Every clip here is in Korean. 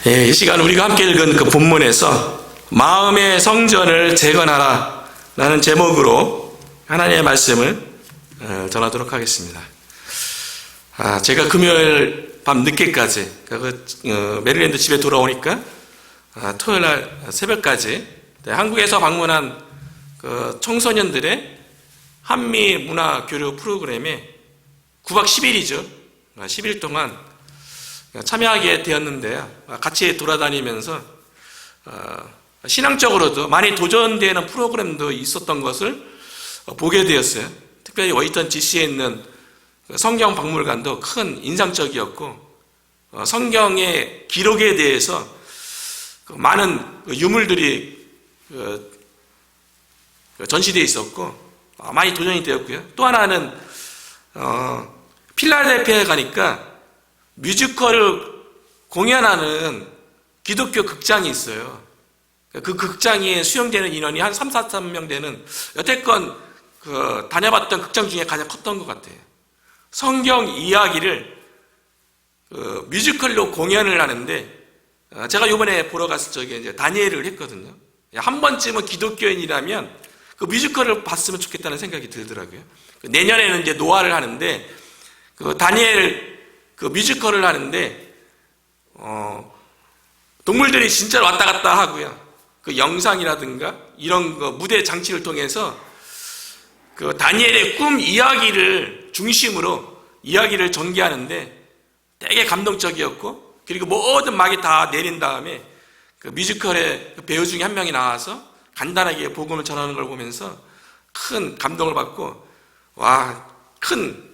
이 시간 우리가 함께 읽은 그 본문에서 마음의 성전을 재건하라 라는 제목으로 하나님의 말씀을 전하도록 하겠습니다. 제가 금요일 밤 늦게까지 메릴랜드 집에 돌아오니까 토요일 날 새벽까지 한국에서 방문한 그 청소년들의 한미 문화 교류 프로그램에 9박 10일이죠. 10일 동안 참여하게 되었는데요. 같이 돌아다니면서 신앙적으로도 많이 도전되는 프로그램도 있었던 것을 보게 되었어요. 특별히 워싱턴 DC에 있는 성경 박물관도 큰 인상적이었고, 성경의 기록에 대해서 많은 유물들이 전시되어 있었고 많이 도전이 되었고요. 또 하나는 필라델피아에 가니까 뮤지컬을 공연하는 기독교 극장이 있어요. 그 극장에 수용되는 인원이 한 3, 4천 되는 여태껏 다녀봤던 극장 중에 가장 컸던 것 같아요. 성경 이야기를 뮤지컬로 공연을 하는데, 제가 이번에 보러 갔을 적에 이제 다니엘을 했거든요. 한 번쯤은 기독교인이라면 그 뮤지컬을 봤으면 좋겠다는 생각이 들더라고요. 내년에는 이제 노아를 하는데, 그 다니엘 그 뮤지컬을 하는데 동물들이 진짜로 왔다 갔다 하고요. 그 영상이라든가 이런 거 무대 장치를 통해서 그 다니엘의 꿈 이야기를 중심으로 이야기를 전개하는데 되게 감동적이었고, 그리고 모든 막이 다 내린 다음에 그 뮤지컬의 배우 중에 한 명이 나와서 간단하게 복음을 전하는 걸 보면서 큰 감동을 받고, 큰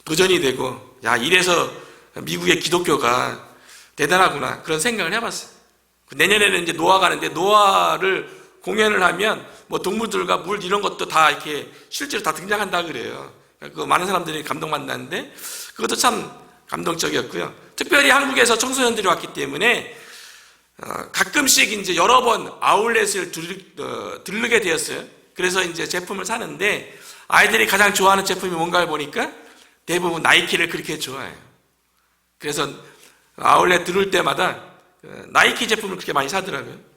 도전이 되고, 이래서 미국의 기독교가 대단하구나, 그런 생각을 해봤어요. 내년에는 이제 노아 가는데, 노아를 공연을 하면 뭐 동물들과 물 이런 것도 다 이렇게 실제로 다 등장한다 그래요. 그 많은 사람들이 감동받는데 그것도 참 감동적이었고요. 특별히 한국에서 청소년들이 왔기 때문에 가끔씩 이제 여러 번 아울렛을 들르게 되었어요. 그래서 이제 제품을 사는데 아이들이 가장 좋아하는 제품이 뭔가를 보니까 대부분 나이키를 그렇게 좋아해요. 그래서 아울렛 들을 때마다 나이키 제품을 그렇게 많이 사더라고요.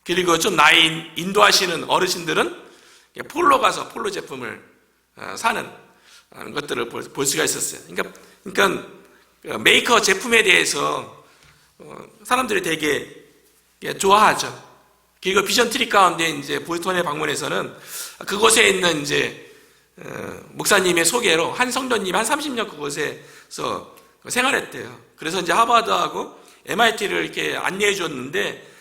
그리고 좀 나이 인도하시는 어르신들은 폴로 가서 폴로 제품을 사는 것들을 볼 수가 있었어요. 그러니까 메이커 제품에 대해서 사람들이 되게 좋아하죠. 그리고 비전 트리 가운데 이제 보스턴에 방문해서는 그곳에 있는 이제 목사님의 소개로 한 성도님이 한 30년 그곳에서 생활했대요. 그래서 이제 하버드하고 MIT를 이렇게 안내해 줬는데,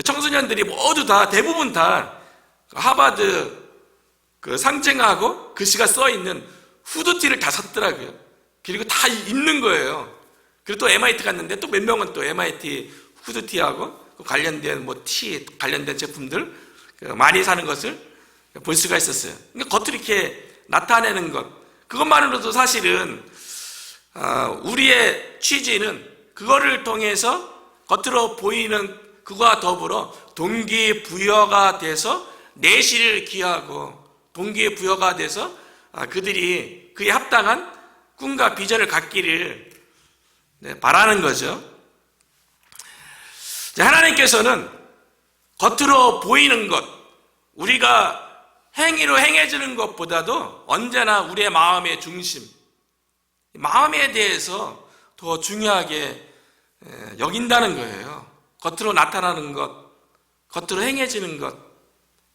청소년들이 모두 다, 대부분 다 하버드 상징하고 글씨가 써 있는 후드티를 다 샀더라고요. 그리고 다 입는 거예요. 그리고 또 MIT 갔는데 또 몇 명은 또 MIT 후드티하고 관련된 관련된 제품들 많이 사는 것을 볼 수가 있었어요. 그러니까 겉으로 이렇게 나타내는 것, 그것만으로도 사실은 우리의 취지는 그거를 통해서 겉으로 보이는 그거와 더불어 동기부여가 돼서 내실을 기하고 동기부여가 돼서 그들이 그에 합당한 꿈과 비전을 갖기를 바라는 거죠. 하나님께서는 겉으로 보이는 것, 우리가 행위로 행해지는 것보다도 언제나 우리의 마음의 중심, 마음에 대해서 더 중요하게 여긴다는 거예요. 겉으로 나타나는 것, 겉으로 행해지는 것,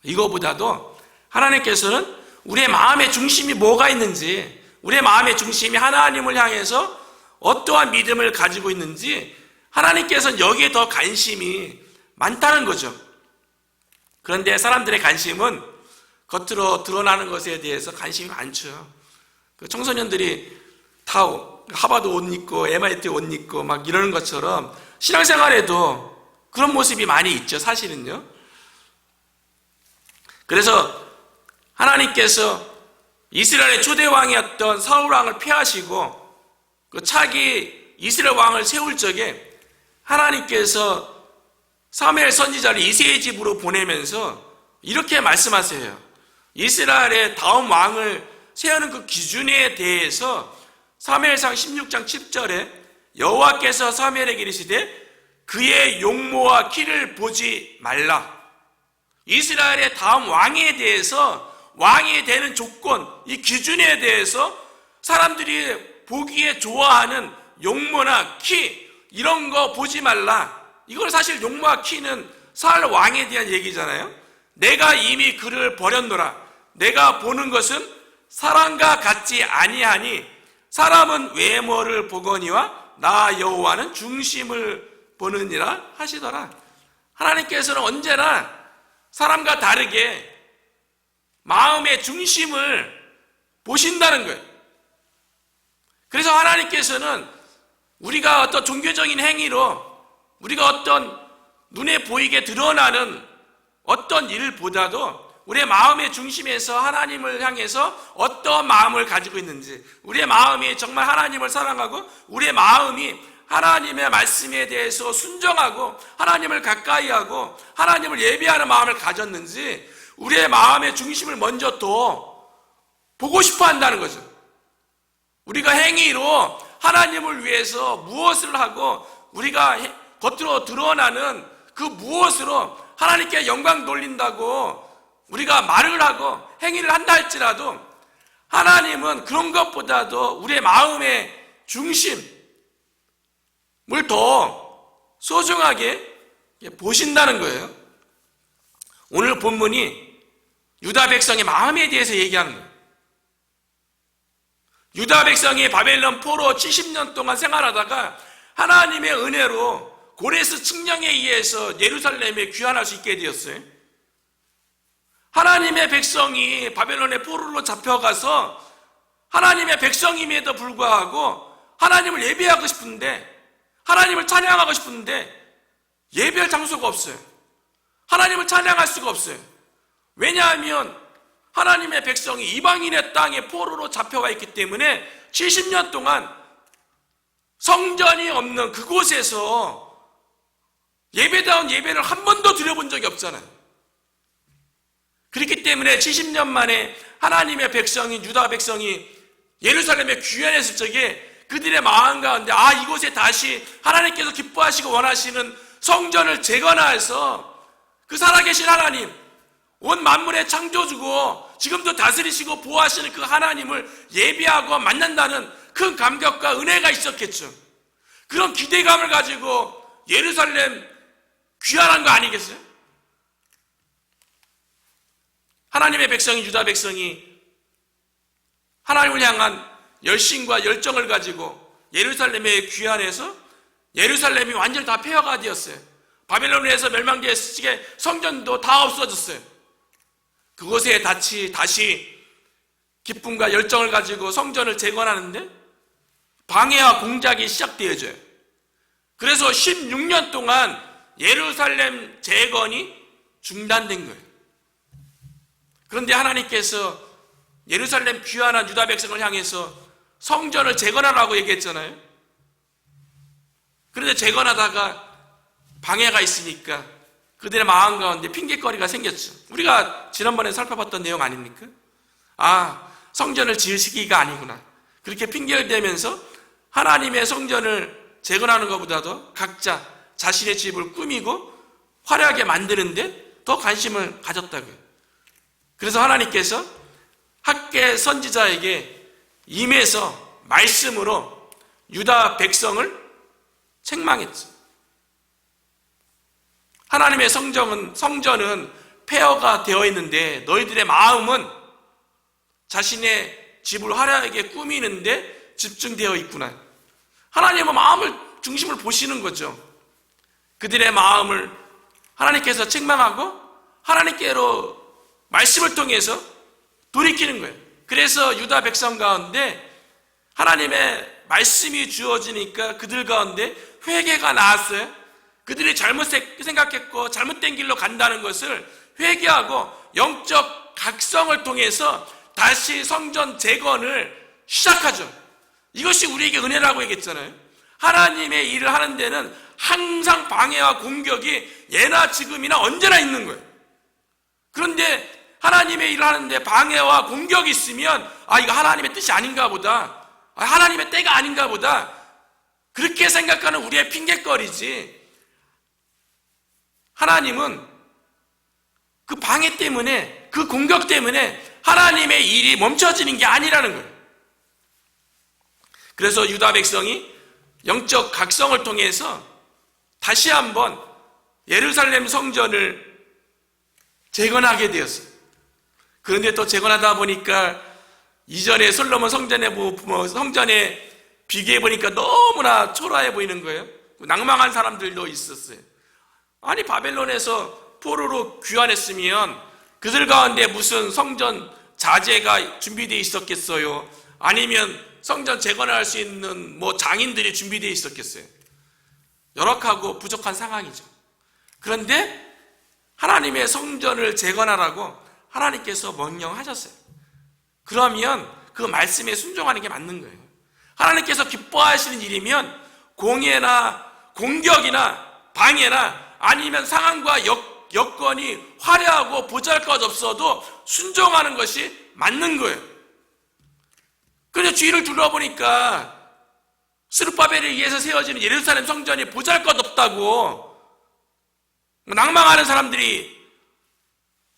이거보다도 하나님께서는 우리의 마음의 중심이 뭐가 있는지, 우리의 마음의 중심이 하나님을 향해서 어떠한 믿음을 가지고 있는지, 하나님께서는 여기에 더 관심이 많다는 거죠. 그런데 사람들의 관심은 겉으로 드러나는 것에 대해서 관심이 많죠. 청소년들이 다 하버드 옷 입고 MIT 옷 입고 막 이러는 것처럼 신앙생활에도 그런 모습이 많이 있죠, 사실은요. 그래서 하나님께서 이스라엘의 초대 왕이었던 사울 왕을 폐하시고 그 차기 이스라엘 왕을 세울 적에 하나님께서 사무엘 선지자를 이새의 집으로 보내면서 이렇게 말씀하세요. 이스라엘의 다음 왕을 세우는 그 기준에 대해서 사무엘상 16장 7절에 여호와께서 사무엘에게 이르시되 그의 용모와 키를 보지 말라. 이스라엘의 다음 왕에 대해서, 왕이 되는 조건, 이 기준에 대해서 사람들이 보기에 좋아하는 용모나 키, 이런 거 보지 말라. 이걸 사실 용모와 키는 살 왕에 대한 얘기잖아요. 내가 이미 그를 버렸노라. 내가 보는 것은 사람과 같지 아니하니 사람은 외모를 보거니와 나 여호와는 중심을 보느니라 하시더라. 하나님께서는 언제나 사람과 다르게 마음의 중심을 보신다는 거예요. 그래서 하나님께서는 우리가 어떤 종교적인 행위로 우리가 어떤 눈에 보이게 드러나는 어떤 일보다도 우리의 마음의 중심에서 하나님을 향해서 어떤 마음을 가지고 있는지, 우리의 마음이 정말 하나님을 사랑하고 우리의 마음이 하나님의 말씀에 대해서 순종하고 하나님을 가까이하고 하나님을 예배하는 마음을 가졌는지 우리의 마음의 중심을 먼저 더 보고 싶어 한다는 거죠. 우리가 행위로 하나님을 위해서 무엇을 하고 우리가 겉으로 드러나는 그 무엇으로 하나님께 영광 돌린다고 우리가 말을 하고 행위를 한다 할지라도 하나님은 그런 것보다도 우리의 마음의 중심을 더 소중하게 보신다는 거예요. 오늘 본문이 유다 백성의 마음에 대해서 얘기하는 거예요. 유다 백성이 바벨론 포로 70년 동안 생활하다가 하나님의 은혜로 고레스 칙령에 의해서 예루살렘에 귀환할 수 있게 되었어요. 하나님의 백성이 바벨론의 포로로 잡혀가서 하나님의 백성임에도 불구하고 하나님을 예배하고 싶은데, 하나님을 찬양하고 싶은데 예배할 장소가 없어요. 하나님을 찬양할 수가 없어요. 왜냐하면 하나님의 백성이 이방인의 땅에 포로로 잡혀가 있기 때문에 70년 동안 성전이 없는 그곳에서 예배다운 예배를 한 번도 드려본 적이 없잖아요. 그렇기 때문에 70년 만에 하나님의 백성인 유다 백성이 예루살렘에 귀환했을 적에 그들의 마음 가운데 이곳에 다시 하나님께서 기뻐하시고 원하시는 성전을 재건하여서 그 살아계신 하나님, 온 만물의 창조주고 지금도 다스리시고 보호하시는 그 하나님을 예배하고 만난다는 큰 감격과 은혜가 있었겠죠. 그런 기대감을 가지고 예루살렘 귀환한 거 아니겠어요? 하나님의 백성인 유다 백성이 하나님을 향한 열심과 열정을 가지고 예루살렘에 귀환해서 예루살렘이 완전히 다 폐허가 되었어요. 바벨론에서 멸망되었을 적에 성전도 다 없어졌어요. 그곳에 다시 기쁨과 열정을 가지고 성전을 재건하는데 방해와 공작이 시작되어져요. 그래서 16년 동안 예루살렘 재건이 중단된 거예요. 그런데 하나님께서 예루살렘 귀환한 유다 백성을 향해서 성전을 재건하라고 얘기했잖아요. 그런데 재건하다가 방해가 있으니까 그들의 마음 가운데 핑계거리가 생겼죠. 우리가 지난번에 살펴봤던 내용 아닙니까? 성전을 지을 시기가 아니구나. 그렇게 핑계를 대면서 하나님의 성전을 재건하는 것보다도 각자 자신의 집을 꾸미고 화려하게 만드는데 더 관심을 가졌다고요. 그래서 하나님께서 학개 선지자에게 임해서 말씀으로 유다 백성을 책망했죠. 하나님의 성전은 폐허가 되어 있는데 너희들의 마음은 자신의 집을 화려하게 꾸미는데 집중되어 있구나. 하나님은 마음을 중심을 보시는 거죠. 그들의 마음을 하나님께서 책망하고 하나님께로 말씀을 통해서 돌이키는 거예요. 그래서 유다 백성 가운데 하나님의 말씀이 주어지니까 그들 가운데 회개가 나왔어요. 그들이 잘못 생각했고 잘못된 길로 간다는 것을 회개하고 영적 각성을 통해서 다시 성전 재건을 시작하죠. 이것이 우리에게 은혜라고 얘기했잖아요. 하나님의 일을 하는 데는 항상 방해와 공격이 예나 지금이나 언제나 있는 거예요. 그런데 하나님의 일을 하는데 방해와 공격이 있으면 이거 하나님의 뜻이 아닌가 보다, 하나님의 때가 아닌가 보다, 그렇게 생각하는 우리의 핑계거리지, 하나님은 그 방해 때문에, 그 공격 때문에 하나님의 일이 멈춰지는 게 아니라는 거예요. 그래서 유다 백성이 영적 각성을 통해서 다시 한번 예루살렘 성전을 재건하게 되었어요. 그런데 또 재건하다 보니까 이전에 솔로몬 성전에 비교해 보니까 너무나 초라해 보이는 거예요. 낭망한 사람들도 있었어요. 아니, 바벨론에서 포로로 귀환했으면 그들 가운데 무슨 성전 자재가 준비되어 있었겠어요? 아니면 성전 재건할 수 있는 장인들이 준비되어 있었겠어요? 열악하고 부족한 상황이죠. 그런데 하나님의 성전을 재건하라고 하나님께서 명령하셨어요. 그러면 그 말씀에 순종하는 게 맞는 거예요. 하나님께서 기뻐하시는 일이면 공해나 공격이나 방해나 아니면 상황과 여건이 화려하고 보잘것없어도 순종하는 것이 맞는 거예요. 그런데 주위를 둘러보니까 스룹바벨에 의해서 세워지는 예루살렘 성전이 보잘것없다고 낭망하는 사람들이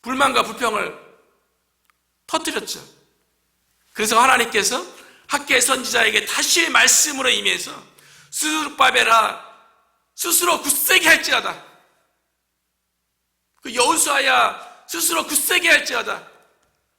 불만과 불평을 터뜨렸죠. 그래서 하나님께서 학개 선지자에게 다시 말씀으로 임해서 스룹바벨아 스스로 굳세게 할지어다. 그 여호수아야 스스로 굳세게 할지어다.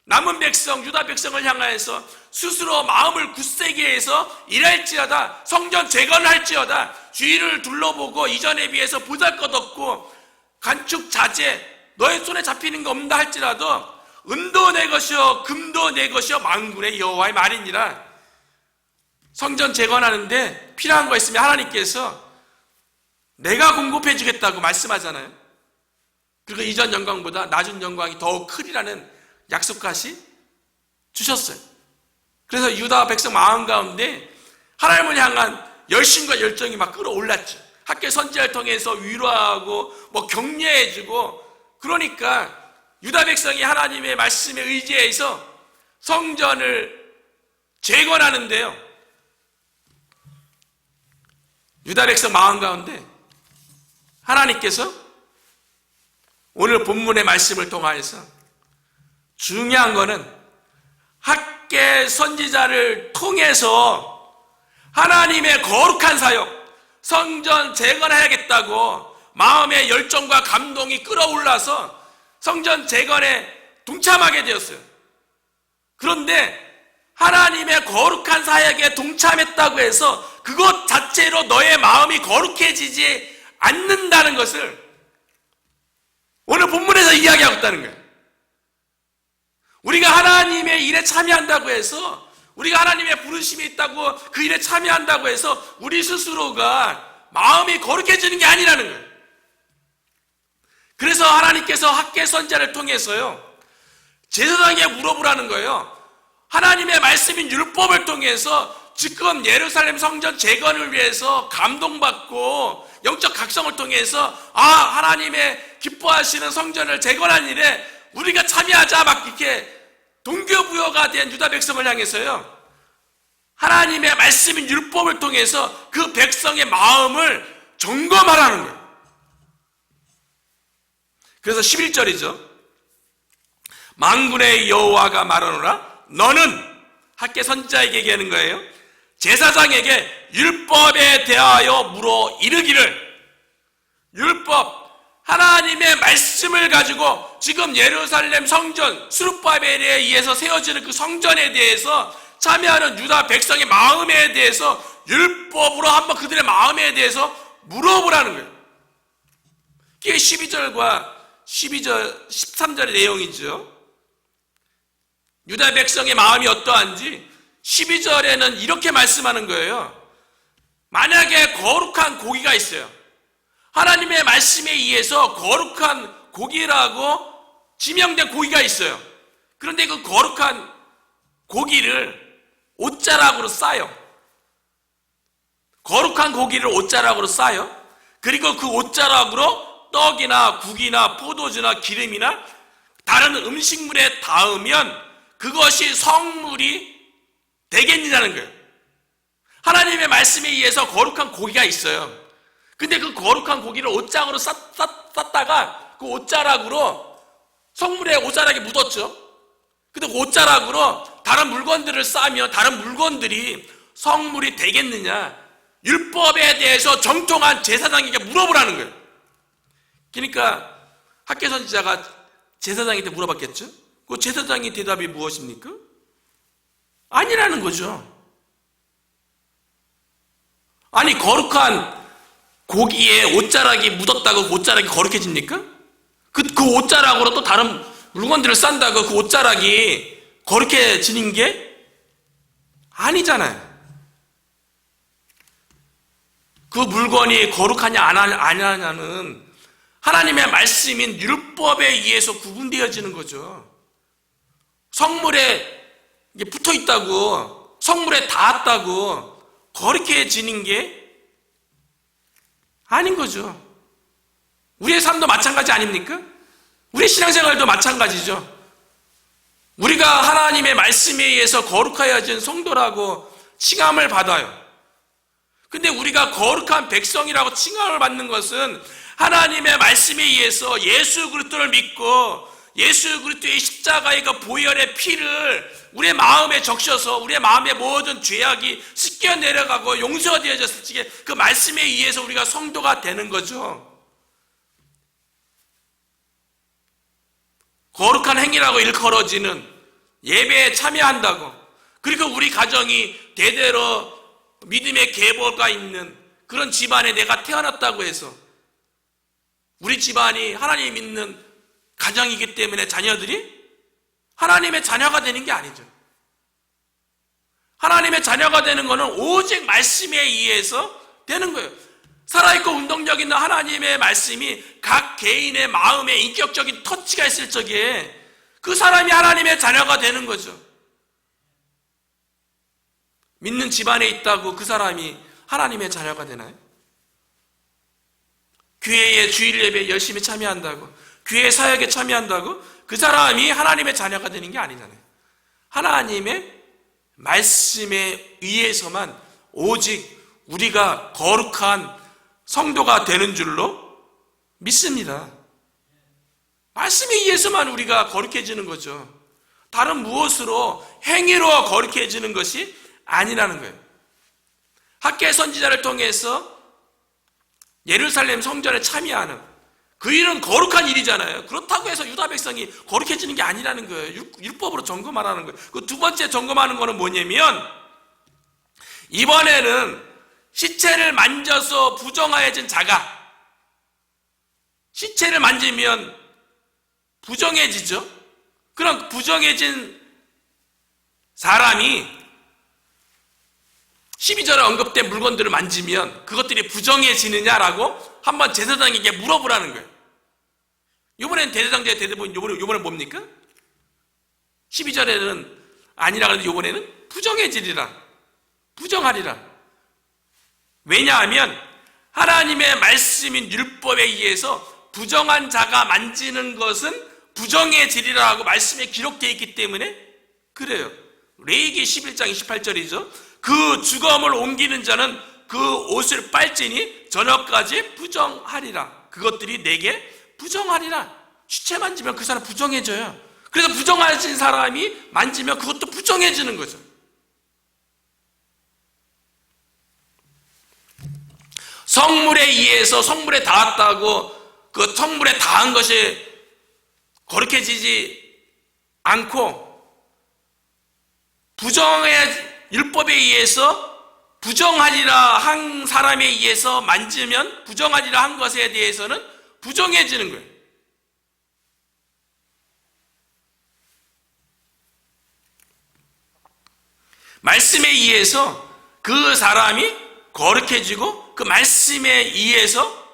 남은 백성 유다 백성을 향하여서 스스로 마음을 굳세게 해서 일할지어다. 성전 재건할지어다. 주위를 둘러보고 이전에 비해서 보잘것없고 간축 자재 너의 손에 잡히는 거 없다 할지라도 은도 내 것이요 금도 내 것이요 만군의 여호와의 말이니라. 성전 재건하는데 필요한 거 있으면 하나님께서 내가 공급해 주겠다고 말씀하잖아요. 그리고 이전 영광보다 낮은 영광이 더욱 크리라는 약속까지 주셨어요. 그래서 유다 백성 마음 가운데 하나님을 향한 열심과 열정이 막 끌어올랐죠. 학교 선지자를 통해서 위로하고 격려해주고, 그러니까 유다 백성이 하나님의 말씀에 의지해서 성전을 재건하는데요, 유다 백성 마음 가운데 하나님께서 오늘 본문의 말씀을 통하여서 중요한 거는 학개 선지자를 통해서 하나님의 거룩한 사역, 성전 재건해야겠다고 마음의 열정과 감동이 끌어올라서 성전 재건에 동참하게 되었어요. 그런데 하나님의 거룩한 사역에 동참했다고 해서 그것 자체로 너의 마음이 거룩해지지 않는다는 것을 오늘 본문에서 이야기하고 있다는 거예요. 우리가 하나님의 일에 참여한다고 해서, 우리가 하나님의 부르심이 있다고 그 일에 참여한다고 해서 우리 스스로가 마음이 거룩해지는 게 아니라는 거예요. 그래서 하나님께서 학개 선지자를 통해서요, 제사장에게 물어보라는 거예요. 하나님의 말씀인 율법을 통해서 지금 예루살렘 성전 재건을 위해서 감동받고 영적 각성을 통해서 하나님의 기뻐하시는 성전을 재건한 일에 우리가 참여하자 막 이렇게 동교부여가 된 유다 백성을 향해서요, 하나님의 말씀인 율법을 통해서 그 백성의 마음을 점검하라는 거예요. 그래서 11절이죠. 만군의 여호와가 말하노라 너는, 학개 선지자에게 얘기하는 거예요, 제사장에게 율법에 대하여 물어 이르기를, 율법, 하나님의 말씀을 가지고 지금 예루살렘 성전 스룹바벨에 의해서 세워지는 그 성전에 대해서 참여하는 유다 백성의 마음에 대해서 율법으로 한번 그들의 마음에 대해서 물어보라는 거예요. 그게 12절과 13절의 내용이죠. 유다 백성의 마음이 어떠한지 12절에는 이렇게 말씀하는 거예요. 만약에 거룩한 고기가 있어요. 하나님의 말씀에 의해서 거룩한 고기라고 지명된 고기가 있어요. 그런데 그 거룩한 고기를 옷자락으로 싸요. 거룩한 고기를 옷자락으로 싸요. 그리고 그 옷자락으로 떡이나 국이나 포도주나 기름이나 다른 음식물에 닿으면 그것이 성물이 되겠느냐는 거예요. 하나님의 말씀에 의해서 거룩한 고기가 있어요. 근데 그 거룩한 고기를 옷장으로 쌌다가 그 옷자락으로 성물에 옷자락이 묻었죠. 근데 그 옷자락으로 다른 물건들을 싸면 다른 물건들이 성물이 되겠느냐, 율법에 대해서 정통한 제사장에게 물어보라는 거예요. 그러니까 학개 선지자가 제사장한테 물어봤겠죠. 그 제사장의 대답이 무엇입니까? 아니라는 거죠. 아니, 거룩한 고기에 옷자락이 묻었다고 그 옷자락이 거룩해집니까? 그 옷자락으로 또 다른 물건들을 싼다고 그 옷자락이 거룩해지는 게 아니잖아요. 그 물건이 거룩하냐 안 하냐는 하나님의 말씀인 율법에 의해서 구분되어지는 거죠. 성물에 붙어 있다고, 성물에 닿았다고 거룩해지는 게 아닌 거죠. 우리의 삶도 마찬가지 아닙니까? 우리의 신앙생활도 마찬가지죠. 우리가 하나님의 말씀에 의해서 거룩하여진 성도라고 칭함을 받아요. 근데 우리가 거룩한 백성이라고 칭함을 받는 것은 하나님의 말씀에 의해서 예수 그리스도를 믿고 예수 그리스도의 십자가의 그 보혈의 피를 우리의 마음에 적셔서 우리의 마음의 모든 죄악이 씻겨 내려가고 용서되어졌을 때 그 말씀에 의해서 우리가 성도가 되는 거죠. 거룩한 행위라고 일컬어지는 예배에 참여한다고, 그리고 우리 가정이 대대로 믿음의 계보가 있는 그런 집안에 내가 태어났다고 해서 우리 집안이 하나님 믿는 가정이기 때문에 자녀들이 하나님의 자녀가 되는 게 아니죠. 하나님의 자녀가 되는 것은 오직 말씀에 의해서 되는 거예요. 살아있고 운동력 있는 하나님의 말씀이 각 개인의 마음에 인격적인 터치가 있을 적에 그 사람이 하나님의 자녀가 되는 거죠. 믿는 집안에 있다고 그 사람이 하나님의 자녀가 되나요? 교회의 주일 예배에 열심히 참여한다고, 교회 사역에 참여한다고 그 사람이 하나님의 자녀가 되는 게 아니잖아요. 하나님의 말씀에 의해서만 오직 우리가 거룩한 성도가 되는 줄로 믿습니다. 말씀에 의해서만 우리가 거룩해지는 거죠. 다른 무엇으로, 행위로 거룩해지는 것이 아니라는 거예요. 학개 선지자를 통해서 예루살렘 성전에 참여하는 그 일은 거룩한 일이잖아요. 그렇다고 해서 유다 백성이 거룩해지는 게 아니라는 거예요. 율법으로 점검하라는 거예요. 그 두 번째 점검하는 거는 뭐냐면, 이번에는 시체를 만져서 부정하여진 자가, 시체를 만지면 부정해지죠. 그럼 부정해진 사람이 12절에 언급된 물건들을 만지면 그것들이 부정해지느냐라고 한번 제사장에게 물어보라는 거예요. 이번엔 대제사장의 대답은 이번엔 뭡니까? 12절에는 아니라 그러는데 이번에는 부정해지리라, 부정하리라. 왜냐하면 하나님의 말씀인 율법에 의해서 부정한 자가 만지는 것은 부정해지리라고 말씀에 기록되어 있기 때문에 그래요. 레위기 11장 28절이죠. 그 주검을 옮기는 자는 그 옷을 빨지니 저녁까지 부정하리라. 그것들이 내게 부정하리라. 시체 만지면 그 사람 부정해져요. 그래서 부정해진 사람이 만지면 그것도 부정해지는 거죠. 성물에 의해서 성물에 닿았다고 그 성물에 닿은 것이 거룩해지지 않고, 율법에 의해서 부정하리라 한 사람에 의해서 만지면 부정하리라 한 것에 대해서는 부정해지는 거예요. 말씀에 의해서 그 사람이 거룩해지고 그 말씀에 의해서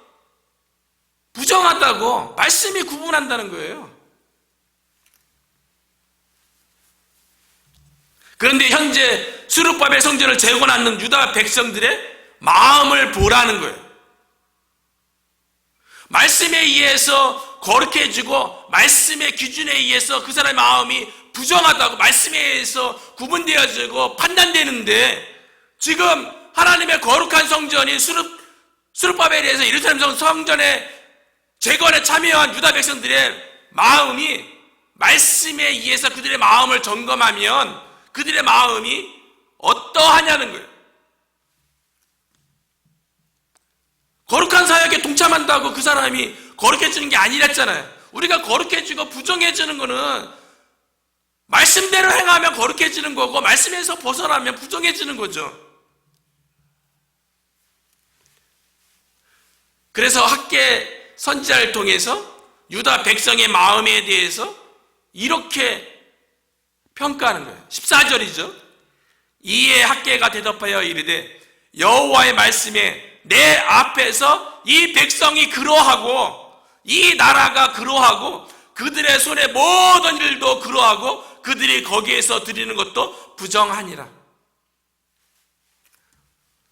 부정하다고 말씀이 구분한다는 거예요. 그런데 현재 수르바벨 성전을 재건하는 유다 백성들의 마음을 보라는 거예요. 말씀에 의해서 거룩해지고 말씀의 기준에 의해서 그 사람의 마음이 부정하다고 말씀에 의해서 구분되어지고 판단되는데, 지금 하나님의 거룩한 성전인 수르바벨에서 예루살렘 성전에 재건에 참여한 유다 백성들의 마음이 말씀에 의해서 그들의 마음을 점검하면 그들의 마음이 어떠하냐는 거예요. 거룩한 사역에 동참한다고 그 사람이 거룩해지는 게 아니랬잖아요. 우리가 거룩해지고 부정해지는 거는 말씀대로 행하면 거룩해지는 거고 말씀에서 벗어나면 부정해지는 거죠. 그래서 학개 선지자를 통해서 유다 백성의 마음에 대해서 이렇게 평가하는 거예요. 14절이죠. 이에 학개가 대답하여 이르되 여호와의 말씀에 내 앞에서 이 백성이 그러하고 이 나라가 그러하고 그들의 손의 모든 일도 그러하고 그들이 거기에서 드리는 것도 부정하니라.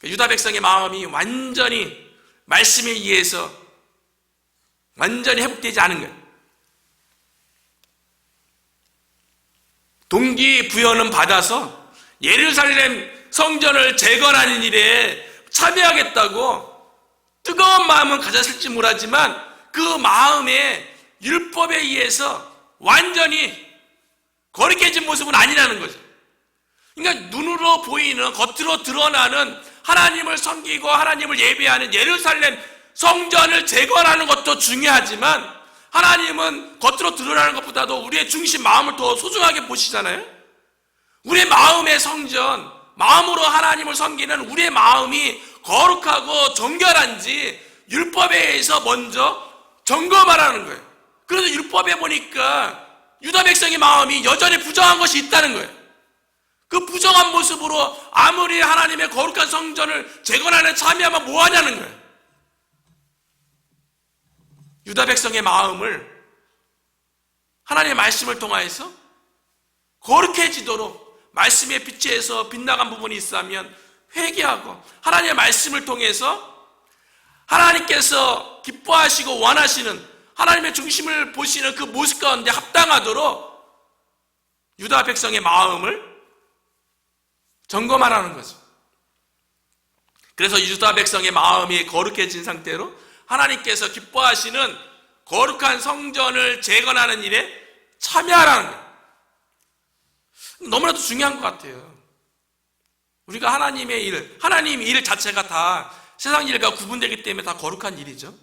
유다 백성의 마음이 완전히 말씀에 의해서 완전히 회복되지 않은 거예요. 동기부여는 받아서 예루살렘 성전을 재건하는 일에 참여하겠다고 뜨거운 마음은 가졌을지 모르지만 그 마음에 율법에 의해서 완전히 거룩해진 모습은 아니라는 거죠. 그러니까 눈으로 보이는 겉으로 드러나는 하나님을 섬기고 하나님을 예배하는 예루살렘 성전을 재건하는 것도 중요하지만 하나님은 겉으로 드러나는 것보다도 우리의 중심 마음을 더 소중하게 보시잖아요. 우리의 마음의 성전, 마음으로 하나님을 섬기는 우리의 마음이 거룩하고 정결한지 율법에 의해서 먼저 점검하라는 거예요. 그런데 율법에 보니까 유다 백성의 마음이 여전히 부정한 것이 있다는 거예요. 그 부정한 모습으로 아무리 하나님의 거룩한 성전을 재건하는 참여하면 뭐하냐는 거예요. 유다 백성의 마음을 하나님의 말씀을 통하여서 거룩해지도록 말씀의 빛에서 빗나간 부분이 있다면 회개하고 하나님의 말씀을 통해서 하나님께서 기뻐하시고 원하시는 하나님의 중심을 보시는 그 모습 가운데 합당하도록 유다 백성의 마음을 점검하라는 거죠. 그래서 유다 백성의 마음이 거룩해진 상태로 하나님께서 기뻐하시는 거룩한 성전을 재건하는 일에 참여하라는 거예요. 너무나도 중요한 것 같아요. 우리가 하나님의 일, 하나님 일 자체가 다 세상 일과 구분되기 때문에 다 거룩한 일이죠.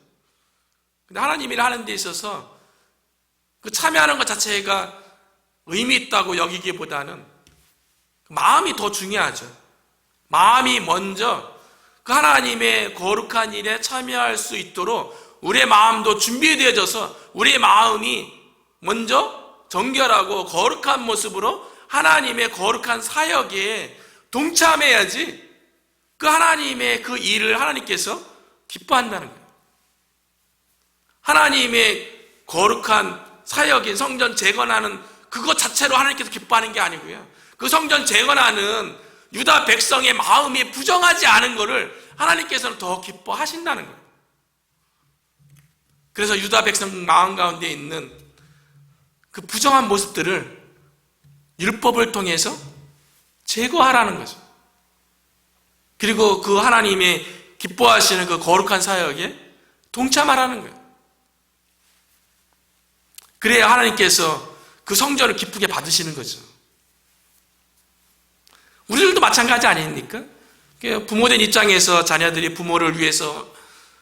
근데 하나님 일을 하는 데 있어서 그 참여하는 것 자체가 의미 있다고 여기기보다는 마음이 더 중요하죠. 마음이 먼저 그 하나님의 거룩한 일에 참여할 수 있도록 우리의 마음도 준비되어져서 우리의 마음이 먼저 정결하고 거룩한 모습으로 하나님의 거룩한 사역에 동참해야지 그 하나님의 그 일을 하나님께서 기뻐한다는 거예요. 하나님의 거룩한 사역인 성전 재건하는 그것 자체로 하나님께서 기뻐하는 게 아니고요. 그 성전 재건하는 유다 백성의 마음이 부정하지 않은 것을 하나님께서는 더 기뻐하신다는 거예요. 그래서 유다 백성 마음 가운데 있는 그 부정한 모습들을 율법을 통해서 제거하라는 거죠. 그리고 그 하나님의 기뻐하시는 그 거룩한 사역에 동참하라는 거예요. 그래야 하나님께서 그 성전을 기쁘게 받으시는 거죠. 우리들도 마찬가지 아닙니까? 부모된 입장에서 자녀들이 부모를 위해서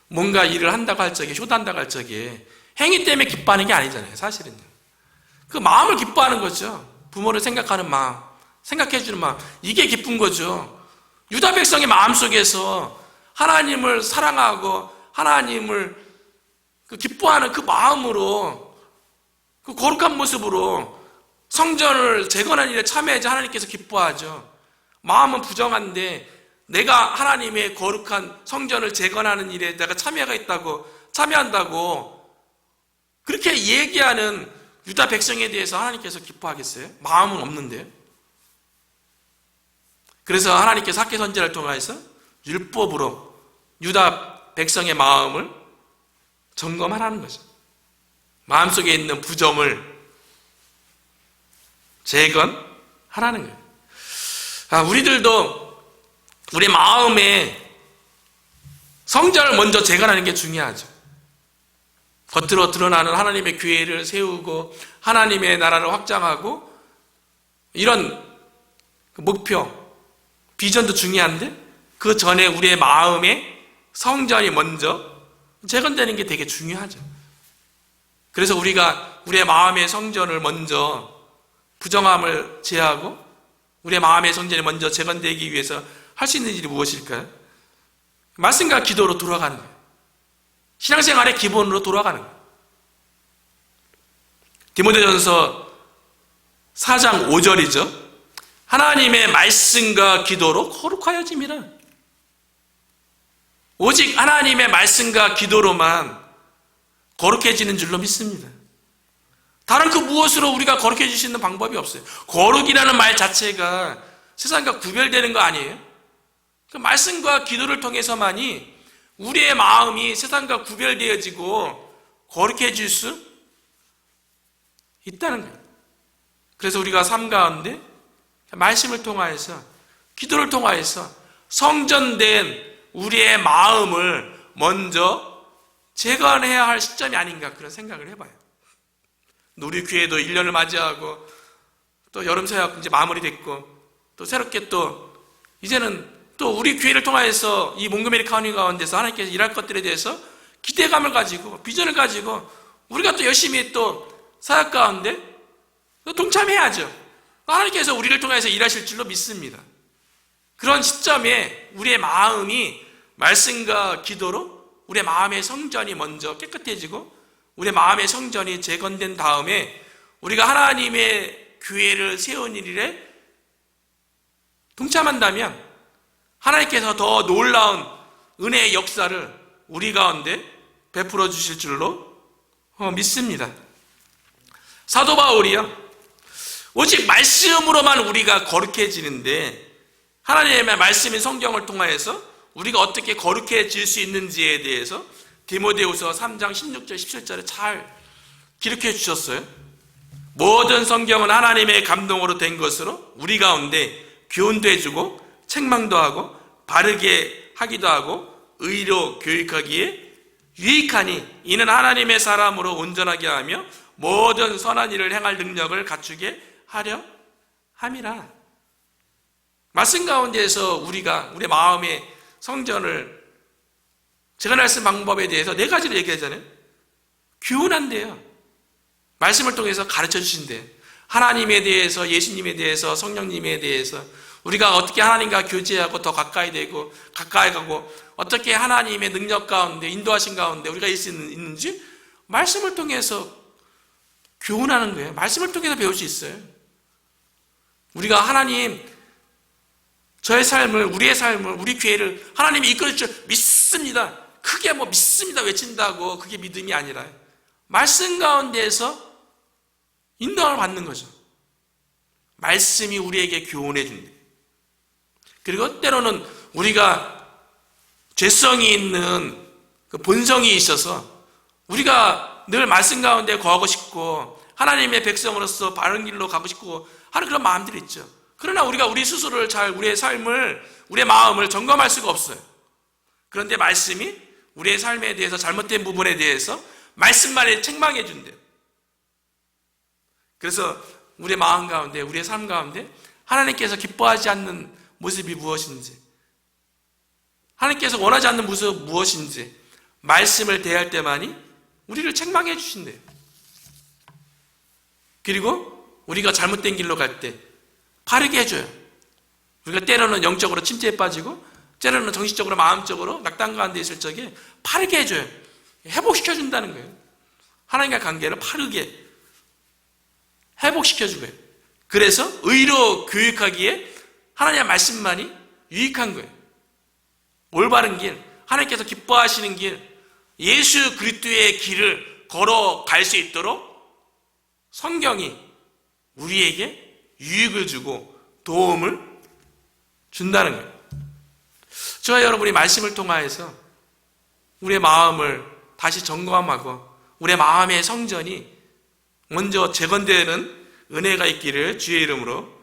뭔가 일을 한다고 할 적에, 효도한다고 할 적에 행위 때문에 기뻐하는 게 아니잖아요, 사실은요. 그 마음을 기뻐하는 거죠. 부모를 생각하는 마음, 생각해주는 마음, 이게 기쁜 거죠. 유다 백성의 마음속에서 하나님을 사랑하고 하나님을 기뻐하는 그 마음으로 그 거룩한 모습으로 성전을 재건하는 일에 참여해야지 하나님께서 기뻐하죠. 마음은 부정한데 내가 하나님의 거룩한 성전을 재건하는 일에 내가 참여한다고 그렇게 얘기하는 유다 백성에 대해서 하나님께서 기뻐하겠어요? 마음은 없는데요. 그래서 하나님께서 학개 선지자를 통해서 율법으로 유다 백성의 마음을 점검하라는 거죠. 마음속에 있는 부정을 재건하라는 거예요. 우리들도 우리 마음에 성전을 먼저 재건하는 게 중요하죠. 겉으로 드러나는 하나님의 교회를 세우고 하나님의 나라를 확장하고 이런 목표, 비전도 중요한데 그 전에 우리의 마음의 성전이 먼저 재건되는 게 되게 중요하죠. 그래서 우리가 우리의 마음의 성전을 먼저 부정함을 제하고 우리의 마음의 성전이 먼저 재건되기 위해서 할 수 있는 일이 무엇일까요? 말씀과 기도로 돌아가는 거예요. 신앙생활의 기본으로 돌아가는 거예요. 디모데전서 4장 5절이죠. 하나님의 말씀과 기도로 거룩하여짐이라. 오직 하나님의 말씀과 기도로만 거룩해지는 줄로 믿습니다. 다른 그 무엇으로 우리가 거룩해질 수 있는 방법이 없어요. 거룩이라는 말 자체가 세상과 구별되는 거 아니에요? 그 말씀과 기도를 통해서만이 우리의 마음이 세상과 구별되어지고 거룩해질 수 있다는 거예요. 그래서 우리가 삶 가운데 말씀을 통하여서 기도를 통하여서 성전된 우리의 마음을 먼저 재건해야 할 시점이 아닌가 그런 생각을 해봐요. 우리 교회도 1년을 맞이하고 또 여름 사역 이제 마무리됐고 또 새롭게 또 이제는 또 우리 교회를 통하여서 이 몽고메리 카운티 가운데서 하나님께서 일할 것들에 대해서 기대감을 가지고 비전을 가지고 우리가 또 열심히 또 사역 가운데 또 동참해야죠. 하나님께서 우리를 통해서 일하실 줄로 믿습니다. 그런 시점에 우리의 마음이 말씀과 기도로 우리의 마음의 성전이 먼저 깨끗해지고 우리의 마음의 성전이 재건된 다음에 우리가 하나님의 교회를 세운 일에 동참한다면 하나님께서 더 놀라운 은혜의 역사를 우리 가운데 베풀어 주실 줄로 믿습니다. 사도 바울이요, 오직 말씀으로만 우리가 거룩해지는데 하나님의 말씀인 성경을 통하여서 우리가 어떻게 거룩해질 수 있는지에 대해서 디모데후서 3장 16절 17절에 잘 기록해 주셨어요. 모든 성경은 하나님의 감동으로 된 것으로 우리 가운데 교훈도 해주고 책망도 하고 바르게 하기도 하고 의로 교육하기에 유익하니 이는 하나님의 사람으로 온전하게 하며 모든 선한 일을 행할 능력을 갖추게 하려 함이라. 말씀 가운데에서 우리가 우리 마음의 성전을 재건할 수 있는 방법에 대해서 4가지를 얘기하잖아요. 교훈한대요. 말씀을 통해서 가르쳐 주신대요. 하나님에 대해서, 예수님에 대해서, 성령님에 대해서 우리가 어떻게 하나님과 교제하고 더 가까이 되고 가까이 가고 어떻게 하나님의 능력 가운데 인도하신 가운데 우리가 있을 수 있는지 말씀을 통해서 교훈하는 거예요. 말씀을 통해서 배울 수 있어요. 우리가 하나님 저의 삶을, 우리의 삶을, 우리 교회를 하나님이 이끌어 줄 믿습니다. 크게 믿습니다 외친다고 그게 믿음이 아니라 말씀 가운데에서 인도함을 받는 거죠. 말씀이 우리에게 교훈해 준대. 그리고 때로는 우리가 죄성이 있는 그 본성이 있어서 우리가 늘 말씀 가운데 거하고 싶고 하나님의 백성으로서 바른 길로 가고 싶고 하는 그런 마음들이 있죠. 그러나 우리가 우리 스스로를 잘 우리의 삶을 우리의 마음을 점검할 수가 없어요. 그런데 말씀이 우리의 삶에 대해서 잘못된 부분에 대해서 말씀만에 책망해 준대요. 그래서 우리의 마음 가운데 우리의 삶 가운데 하나님께서 기뻐하지 않는 모습이 무엇인지 하나님께서 원하지 않는 모습 무엇인지 말씀을 대할 때만이 우리를 책망해 주신대요. 그리고 우리가 잘못된 길로 갈 때 바르게 해줘요. 우리가 때로는 영적으로 침체에 빠지고 때로는 정신적으로 마음적으로 낙담 가운데 있을 적에 바르게 해줘요. 회복시켜준다는 거예요. 하나님과 관계를 바르게 회복시켜주고요. 그래서 의로 교육하기에 하나님의 말씀만이 유익한 거예요. 올바른 길, 하나님께서 기뻐하시는 길, 예수 그리스도의 길을 걸어갈 수 있도록 성경이 우리에게 유익을 주고 도움을 준다는 거예요. 저와 여러분이 말씀을 통하여서 우리의 마음을 다시 점검하고 우리의 마음의 성전이 먼저 재건되는 은혜가 있기를 주의 이름으로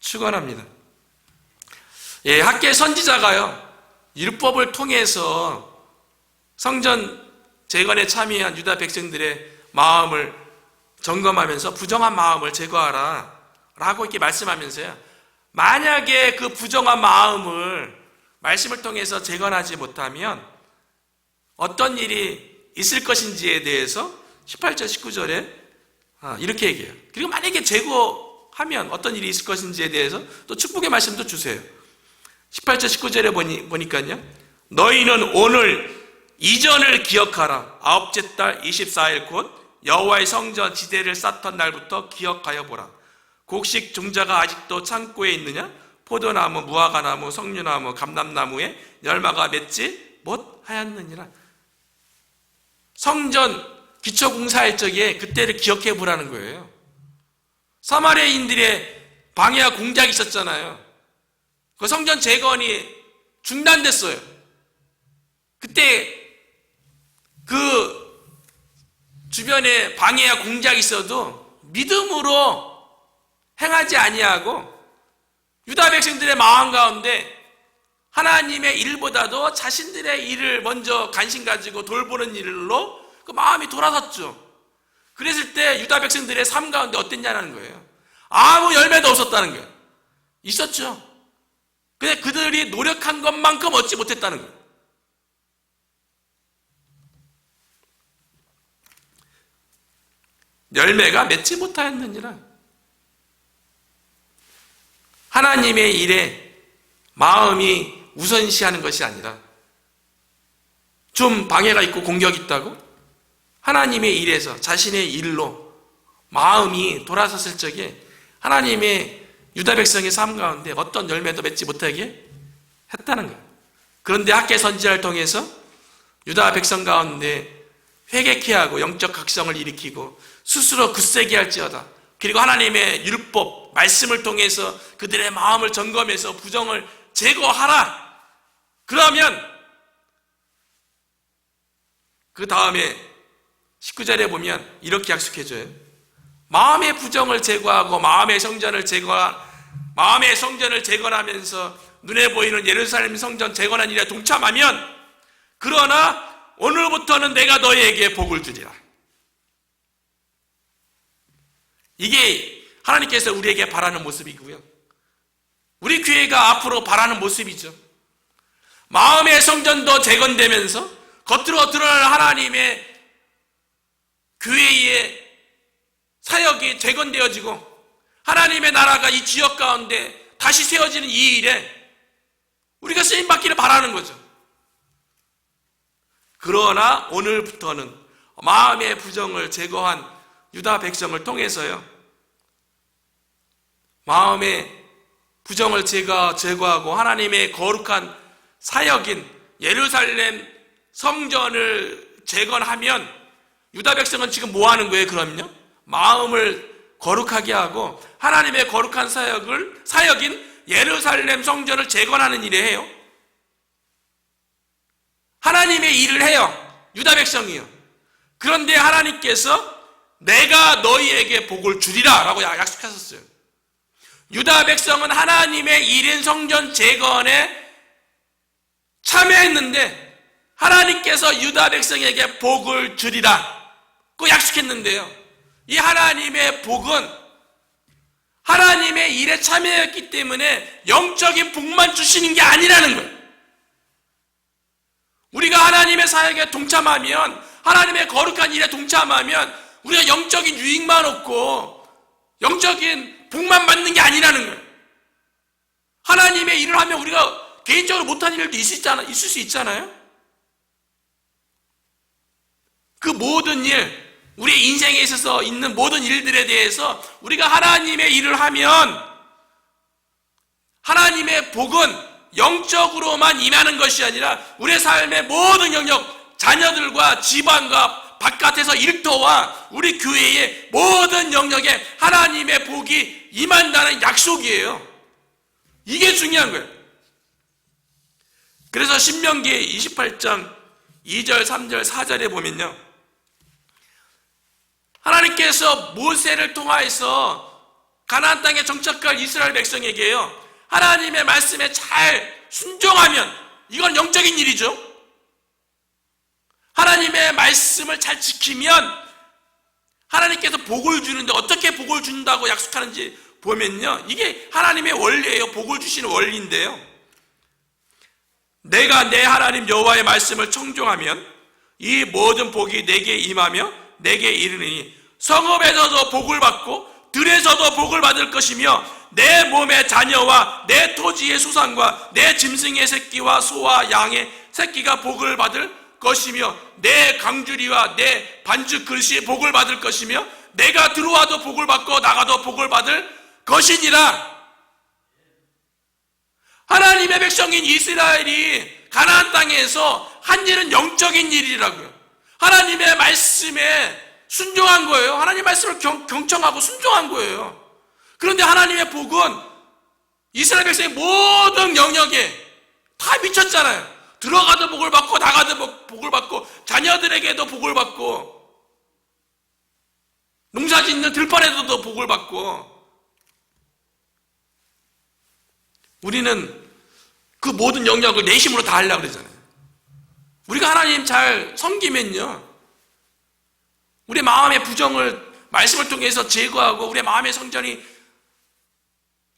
축원합니다. 학계 선지자가요 율법을 통해서 성전 재건에 참여한 유다 백성들의 마음을 점검하면서 부정한 마음을 제거하라 라고 이렇게 말씀하면서요, 만약에 그 부정한 마음을 말씀을 통해서 재건하지 못하면 어떤 일이 있을 것인지에 대해서 18절 19절에 이렇게 얘기해요. 그리고 만약에 제거하면 어떤 일이 있을 것인지에 대해서 또 축복의 말씀도 주세요. 18절 19절에 보니까요, 너희는 오늘 이전을 기억하라. 아홉째 달 24일 곧 여호와의 성전 지대를 쌓던 날부터 기억하여 보라. 곡식 종자가 아직도 창고에 있느냐? 포도나무, 무화과나무, 석류나무, 감람나무에 열마가 맺지 못하였느니라. 성전 기초공사할 적에 그때를 기억해 보라는 거예요. 사마리아인들의 방해와 공작이 있었잖아요. 그 성전 재건이 중단됐어요. 그때 그 주변에 방해와 공작이 있어도 믿음으로 행하지 아니하고 유다 백성들의 마음 가운데 하나님의 일보다도 자신들의 일을 먼저 관심 가지고 돌보는 일로 그 마음이 돌아섰죠. 그랬을 때 유다 백성들의 삶 가운데 어땠냐는 거예요. 아무 열매도 없었다는 거예요. 있었죠. 근데 그들이 노력한 것만큼 얻지 못했다는 거예요. 열매가 맺지 못하였느니라. 하나님의 일에 마음이 우선시하는 것이 아니라 좀 방해가 있고 공격이 있다고 하나님의 일에서 자신의 일로 마음이 돌아섰을 적에 하나님의 유다 백성의 삶 가운데 어떤 열매도 맺지 못하게 했다는 거예요. 그런데 학개 선지자를 통해서 유다 백성 가운데 회개케 하고 영적 각성을 일으키고 스스로 굳세게 할지어다. 그리고 하나님의 율법, 말씀을 통해서 그들의 마음을 점검해서 부정을 제거하라. 그러면 그 다음에 19절에 보면 이렇게 약속해줘요. 마음의 부정을 제거하고 마음의 성전을 재건하면서 눈에 보이는 예루살렘 성전 재건한 일에 동참하면, 그러나 오늘부터는 내가 너희에게 복을 주리라. 이게 하나님께서 우리에게 바라는 모습이고요, 우리 교회가 앞으로 바라는 모습이죠. 마음의 성전도 재건되면서 겉으로 드러나는 하나님의 교회의 사역이 재건되어지고 하나님의 나라가 이 지역 가운데 다시 세워지는 이 일에 우리가 쓰임받기를 바라는 거죠. 그러나 오늘부터는 마음의 부정을 제거한 유다 백성을 통해서요, 마음의 부정을 제거하고 하나님의 거룩한 사역인 예루살렘 성전을 재건하면 유다 백성은 지금 뭐 하는 거예요? 그럼요, 마음을 거룩하게 하고 하나님의 거룩한 사역인 예루살렘 성전을 재건하는 일을 해요. 하나님의 일을 해요, 유다 백성이요. 그런데 하나님께서 내가 너희에게 복을 주리라 라고 약속하셨어요. 유다 백성은 하나님의 일인 성전 재건에 참여했는데 하나님께서 유다 백성에게 복을 주리라 그 약속했는데요, 이 하나님의 복은 하나님의 일에 참여했기 때문에 영적인 복만 주시는 게 아니라는 거예요. 우리가 하나님의 사역에 동참하면, 하나님의 거룩한 일에 동참하면 우리가 영적인 유익만 얻고 영적인 복만 받는 게 아니라는 거예요. 하나님의 일을 하면 우리가 개인적으로 못한 일도 있을 수 있잖아요. 그 모든 일, 우리의 인생에 있어서 있는 모든 일들에 대해서 우리가 하나님의 일을 하면 하나님의 복은 영적으로만 임하는 것이 아니라 우리의 삶의 모든 영역, 자녀들과 집안과 바깥에서 일터와 우리 교회의 모든 영역에 하나님의 복이 임한다는 약속이에요. 이게 중요한 거예요. 그래서 신명기 28장 2절, 3절, 4절에 보면요, 하나님께서 모세를 통하여서 가나안 땅에 정착할 이스라엘 백성에게요, 하나님의 말씀에 잘 순종하면, 이건 영적인 일이죠. 하나님의 말씀을 잘 지키면 하나님께서 복을 주는데 어떻게 복을 준다고 약속하는지 보면요, 이게 하나님의 원리예요. 복을 주시는 원리인데요, 내가 내 하나님 여호와의 말씀을 청종하면 이 모든 복이 내게 임하며 내게 이르니 성읍에서도 복을 받고 들에서도 복을 받을 것이며 내 몸의 자녀와 내 토지의 수산과 내 짐승의 새끼와 소와 양의 새끼가 복을 받을 것이며 내 강주리와 내 반죽 그릇이 복을 받을 것이며 내가 들어와도 복을 받고 나가도 복을 받을 것이니라. 하나님의 백성인 이스라엘이 가나안 땅에서 한 일은 영적인 일이라고요. 하나님의 말씀에 순종한 거예요. 하나님의 말씀을 경청하고 순종한 거예요. 그런데 하나님의 복은 이스라엘 백성의 모든 영역에 다 미쳤잖아요. 들어가도 복을 받고 나가도 복을 받고 자녀들에게도 복을 받고 농사 짓는 들판에서도 복을 받고. 우리는 그 모든 영역을 내 힘으로 다 하려고 그러잖아요. 우리가 하나님 잘 섬기면요, 우리 마음의 부정을 말씀을 통해서 제거하고 우리의 마음의 성전이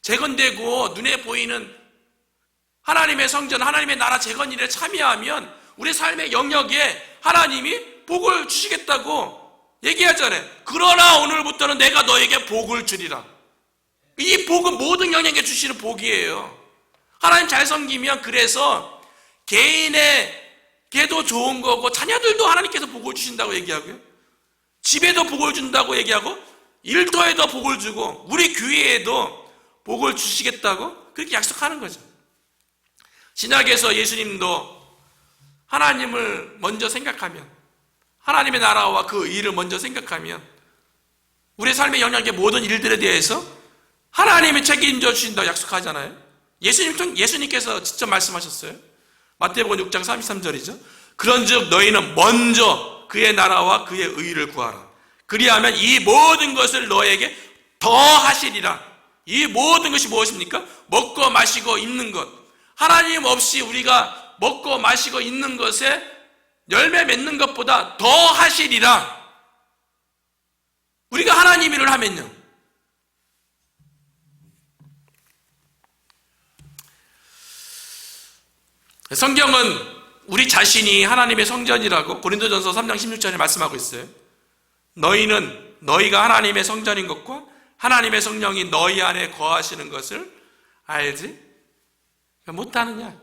재건되고 눈에 보이는 하나님의 성전, 하나님의 나라 재건 일에 참여하면 우리 삶의 영역에 하나님이 복을 주시겠다고 얘기하잖아요. 그러나 오늘부터는 내가 너에게 복을 주리라. 이 복은 모든 영역에 주시는 복이에요. 하나님 잘 섬기면 그래서 개인에게도 좋은 거고 자녀들도 하나님께서 복을 주신다고 얘기하고요, 집에도 복을 준다고 얘기하고 일터에도 복을 주고 우리 교회에도 복을 주시겠다고 그렇게 약속하는 거죠. 신약에서 예수님도 하나님을 먼저 생각하면, 하나님의 나라와 그 의를 먼저 생각하면 우리 삶의 영역의 모든 일들에 대해서 하나님이 책임져 주신다고 약속하잖아요. 예수님께서 직접 말씀하셨어요. 마태복음 6장 33절이죠. 그런즉 너희는 먼저 그의 나라와 그의 의를 구하라. 그리하면 이 모든 것을 너에게 더하시리라. 이 모든 것이 무엇입니까? 먹고 마시고 입는 것. 하나님 없이 우리가 먹고 마시고 있는 것에 열매 맺는 것보다 더 하시리라. 우리가 하나님 일을 하면요, 성경은 우리 자신이 하나님의 성전이라고 고린도전서 3장 16절에 말씀하고 있어요. 너희가 하나님의 성전인 것과 하나님의 성령이 너희 안에 거하시는 것을 알지 못하느냐.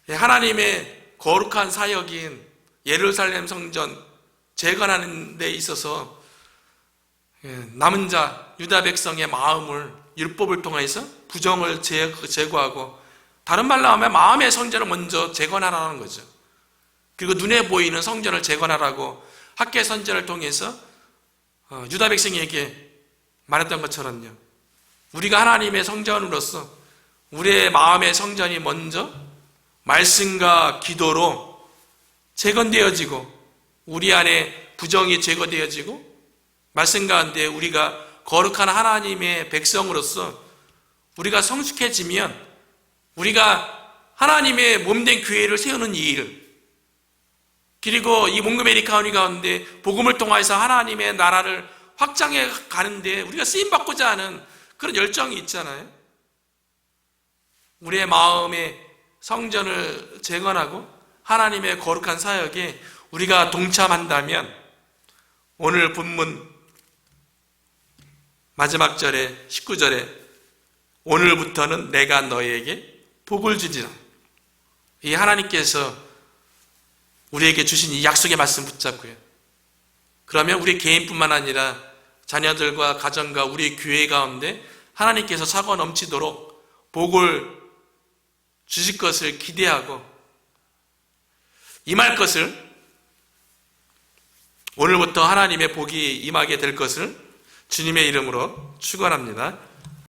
하나님의 거룩한 사역인 예루살렘 성전 재건하는 데 있어서 남은 자 유다 백성의 마음을 율법을 통해서 부정을 제거하고, 다른 말로 하면 마음의 성전을 먼저 재건하라는 거죠. 그리고 눈에 보이는 성전을 재건하라고 학계 선전을 통해서 유다 백성에게 말했던 것처럼요, 우리가 하나님의 성전으로서 우리의 마음의 성전이 먼저 말씀과 기도로 재건되어지고 우리 안에 부정이 제거되어지고 말씀 가운데 우리가 거룩한 하나님의 백성으로서 우리가 성숙해지면 우리가 하나님의 몸된 교회를 세우는 이 일, 그리고 이 몽고메리 카운티 가운데 복음을 통해서 하나님의 나라를 확장해 가는데 우리가 쓰임받고자 하는 그런 열정이 있잖아요. 우리의 마음의 성전을 재건하고 하나님의 거룩한 사역에 우리가 동참한다면 오늘 본문 마지막 절에 19절에 오늘부터는 내가 너희에게 복을 주리라. 이 하나님께서 우리에게 주신 이 약속의 말씀 붙잡고요, 그러면 우리 개인뿐만 아니라 자녀들과 가정과 우리 교회 가운데 하나님께서 차고 넘치도록 복을 주실 것을 기대하고 임할 것을, 오늘부터 하나님의 복이 임하게 될 것을 주님의 이름으로 축원합니다.